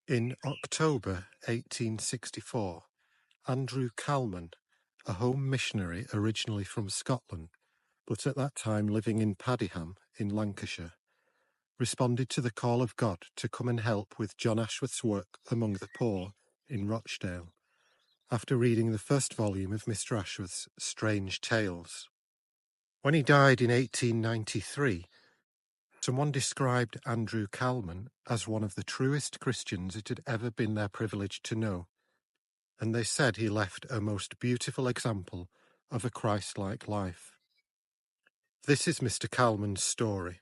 In October 1864, Andrew Calman, a home missionary originally from Scotland, but at that time living in Padiham in Lancashire, responded to the call of God to come and help with John Ashworth's work among the poor in Rochdale, after reading the first volume of Mr. Ashworth's Strange Tales. When he died in 1893, someone described Andrew Calman as one of the truest Christians it had ever been their privilege to know, and they said he left a most beautiful example of a Christ-like life. This is Mr. Calman's story.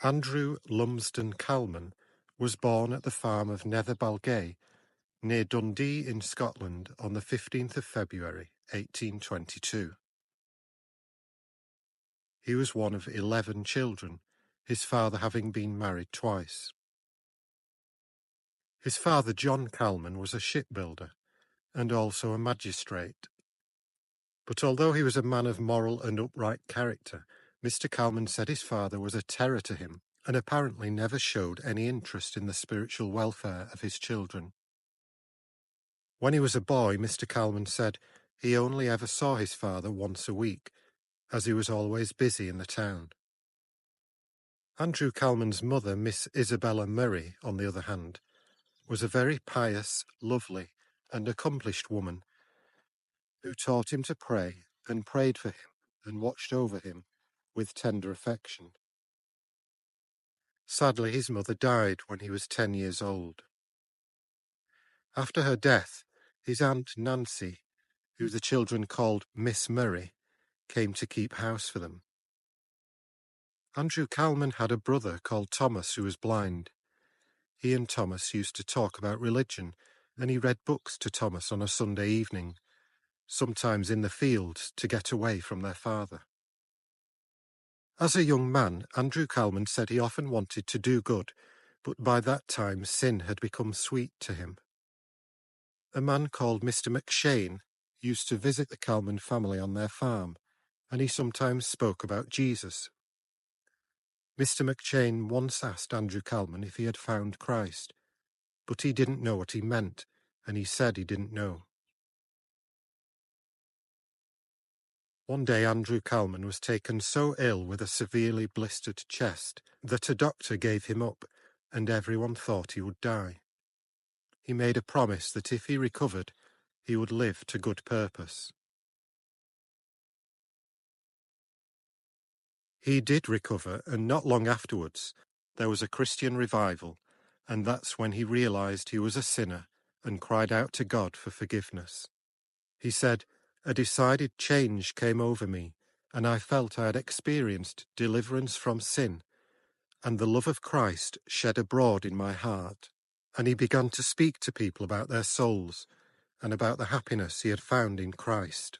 Andrew Lumsden Calman was born at the farm of Nether Balgay, near Dundee in Scotland, on the 15th of February, 1822. He was one of 11 children, his father having been married twice. His father, John Calman, was a shipbuilder and also a magistrate. But although he was a man of moral and upright character, Mr. Calman said his father was a terror to him and apparently never showed any interest in the spiritual welfare of his children. When he was a boy, Mr. Calman said he only ever saw his father once a week, as he was always busy in the town. Andrew Calman's mother, Miss Isabella Murray, on the other hand, was a very pious, lovely, and accomplished woman who taught him to pray and prayed for him and watched over him with tender affection. Sadly, his mother died when he was 10 years old. After her death, his aunt Nancy, who the children called Miss Murray, came to keep house for them. Andrew Calman had a brother called Thomas who was blind. He and Thomas used to talk about religion, and he read books to Thomas on a Sunday evening, sometimes in the fields to get away from their father. As a young man, Andrew Calman said he often wanted to do good, but by that time sin had become sweet to him. A man called Mr. McShane used to visit the Calman family on their farm, and he sometimes spoke about Jesus. Mr. McShane once asked Andrew Calman if he had found Christ, but he didn't know what he meant, and he said he didn't know. One day Andrew Calman was taken so ill with a severely blistered chest that a doctor gave him up, and everyone thought he would die. He made a promise that if he recovered, he would live to good purpose. He did recover, and not long afterwards, there was a Christian revival, and that's when he realized he was a sinner and cried out to God for forgiveness. He said, "A decided change came over me, and I felt I had experienced deliverance from sin, and the love of Christ shed abroad in my heart." And he began to speak to people about their souls and about the happiness he had found in Christ.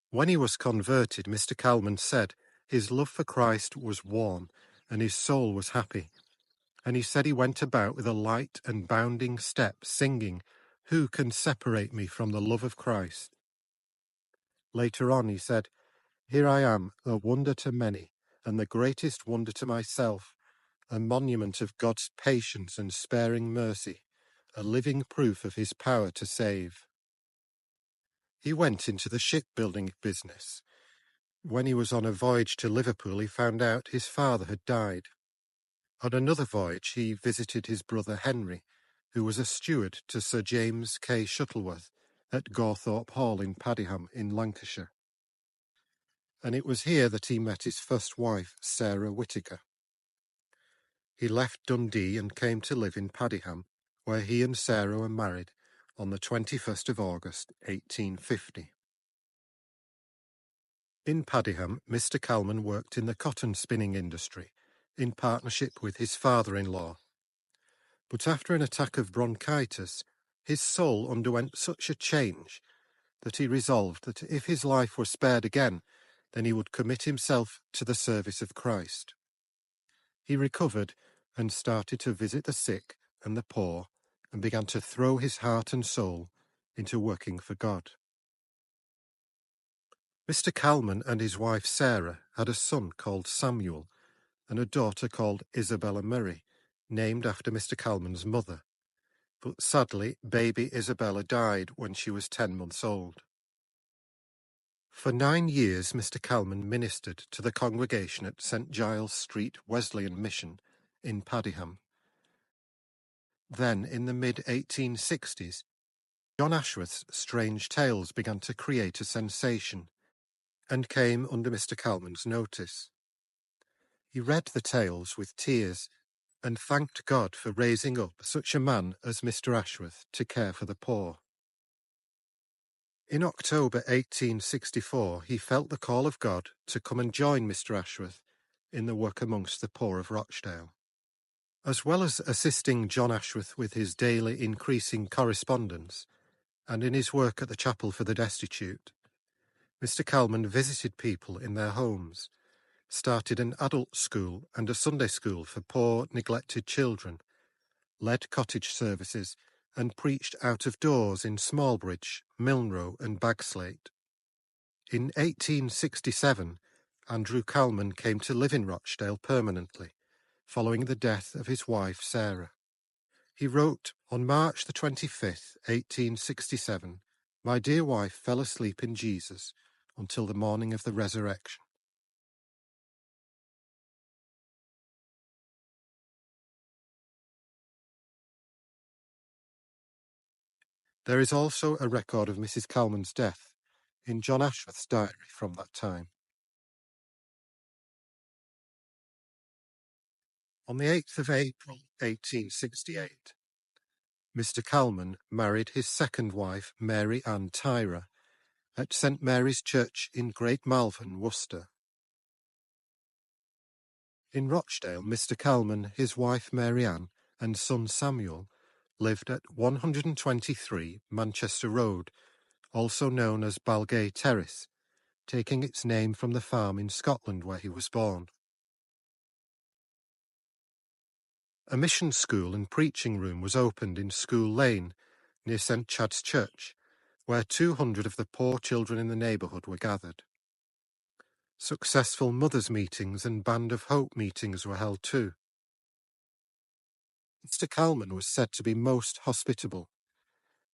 When he was converted, Mr. Calman said his love for Christ was warm and his soul was happy, and he said he went about with a light and bounding step, singing, "Who can separate me from the love of Christ?" Later on he said, "Here I am, a wonder to many, and the greatest wonder to myself, a monument of God's patience and sparing mercy, a living proof of his power to save." He went into the shipbuilding business. When he was on a voyage to Liverpool, he found out his father had died. On another voyage, he visited his brother Henry, who was a steward to Sir James K. Shuttleworth at Gawthorpe Hall in Padiham in Lancashire. And it was here that he met his first wife, Sarah Whittaker. He left Dundee and came to live in Padiham, where he and Sarah were married on the 21st of August, 1850. In Padiham, Mr. Calman worked in the cotton spinning industry, in partnership with his father-in-law. But after an attack of bronchitis, his soul underwent such a change that he resolved that if his life were spared again, then he would commit himself to the service of Christ. He recovered and started to visit the sick and the poor and began to throw his heart and soul into working for God. Mr. Calman and his wife Sarah had a son called Samuel and a daughter called Isabella Murray, named after Mr. Calman's mother, but sadly baby Isabella died when she was 10 months old. For 9 years Mr. Calman ministered to the congregation at St. Giles Street Wesleyan Mission in Padiham. Then, in the mid-1860s, John Ashworth's strange tales began to create a sensation and came under Mr. Calman's notice. He read the tales with tears and thanked God for raising up such a man as Mr. Ashworth to care for the poor. In October 1864, he felt the call of God to come and join Mr. Ashworth in the work amongst the poor of Rochdale. As well as assisting John Ashworth with his daily increasing correspondence and in his work at the Chapel for the Destitute, Mr. Calman visited people in their homes, started an adult school and a Sunday school for poor, neglected children, led cottage services, and preached out of doors in Smallbridge, Milnrow, and Bagslate. In 1867, Andrew Calman came to live in Rochdale permanently, following the death of his wife Sarah. He wrote, on March the 25th, 1867, "My dear wife fell asleep in Jesus until the morning of the resurrection." There is also a record of Mrs. Calman's death in John Ashworth's diary from that time. On the 8th of April, 1868, Mr. Calman married his second wife, Mary Ann Tyra, at St. Mary's Church in Great Malvern, Worcester. In Rochdale, Mr. Calman, his wife Mary Ann, and son Samuel lived at 123 Manchester Road, also known as Balgay Terrace, taking its name from the farm in Scotland where he was born. A mission school and preaching room was opened in School Lane, near St. Chad's Church, where 200 of the poor children in the neighbourhood were gathered. Successful mothers' meetings and Band of Hope meetings were held too. Mr. Calman was said to be most hospitable.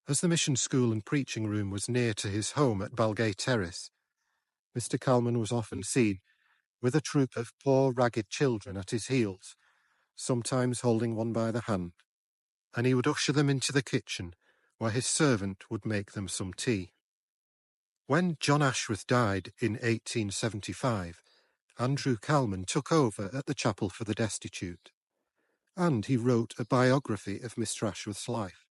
As the mission school and preaching room was near to his home at Balgay Terrace, Mr. Calman was often seen with a troop of poor ragged children at his heels, sometimes holding one by the hand, and he would usher them into the kitchen, where his servant would make them some tea. When John Ashworth died in 1875, Andrew Calman took over at the Chapel for the Destitute, and he wrote a biography of Mr. Ashworth's life,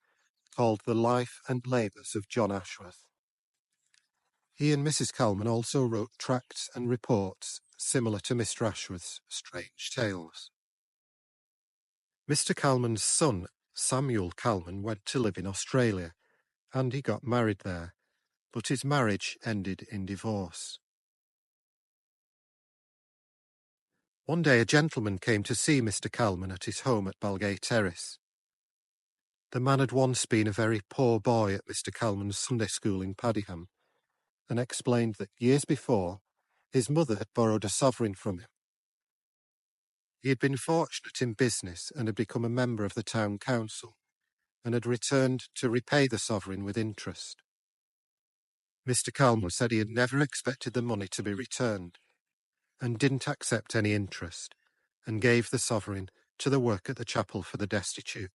called The Life and Labours of John Ashworth. He and Mrs. Calman also wrote tracts and reports similar to Mr. Ashworth's Strange Tales. Mr. Calman's son, Samuel Calman, went to live in Australia, and he got married there, but his marriage ended in divorce. One day a gentleman came to see Mr. Calman at his home at Balgay Terrace. The man had once been a very poor boy at Mr. Calman's Sunday school in Padiham, and explained that years before, his mother had borrowed a sovereign from him. He had been fortunate in business and had become a member of the town council, and had returned to repay the sovereign with interest. Mr. Calman said he had never expected the money to be returned, and didn't accept any interest, and gave the sovereign to the work at the Chapel for the Destitute.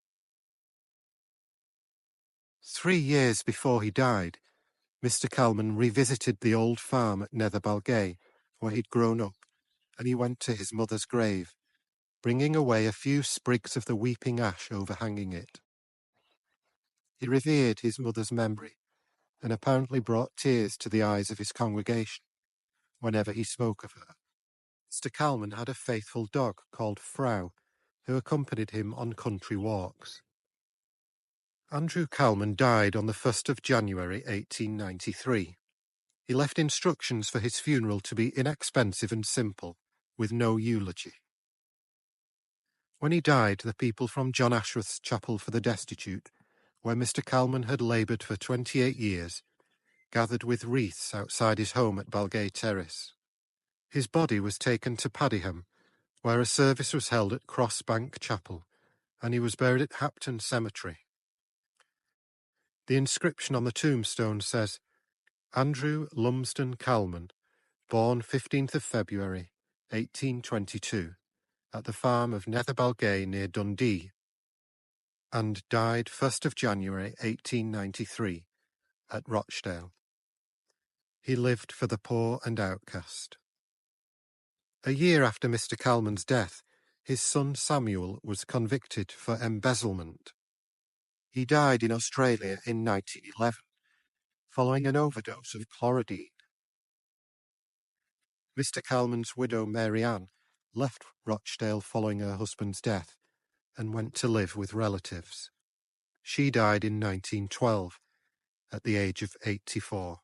3 years before he died, Mr. Calman revisited the old farm at Nether Balgay, where he'd grown up, and he went to his mother's grave, bringing away a few sprigs of the weeping ash overhanging it. He revered his mother's memory, and apparently brought tears to the eyes of his congregation whenever he spoke of her. Mr. Calman had a faithful dog called Frau, who accompanied him on country walks. Andrew Calman died on the 1st of January 1893. He left instructions for his funeral to be inexpensive and simple, with no eulogy. When he died, the people from John Ashworth's Chapel for the Destitute, where Mr. Calman had laboured for 28 years, gathered with wreaths outside his home at Balgay Terrace. His body was taken to Padiham, where a service was held at Cross Bank Chapel, and he was buried at Hapton Cemetery. The inscription on the tombstone says, Andrew Lumsden Calman, born 15th of February, 1822, at the farm of Netherbalgay near Dundee, and died 1st of January 1893 at Rochdale. He lived for the poor and outcast. A year after Mr. Calman's death, his son Samuel was convicted for embezzlement. He died in Australia in 1911, following an overdose of chlorodyne. Mr. Calman's widow Mary Ann left Rochdale following her husband's death and went to live with relatives. She died in 1912 at the age of 84.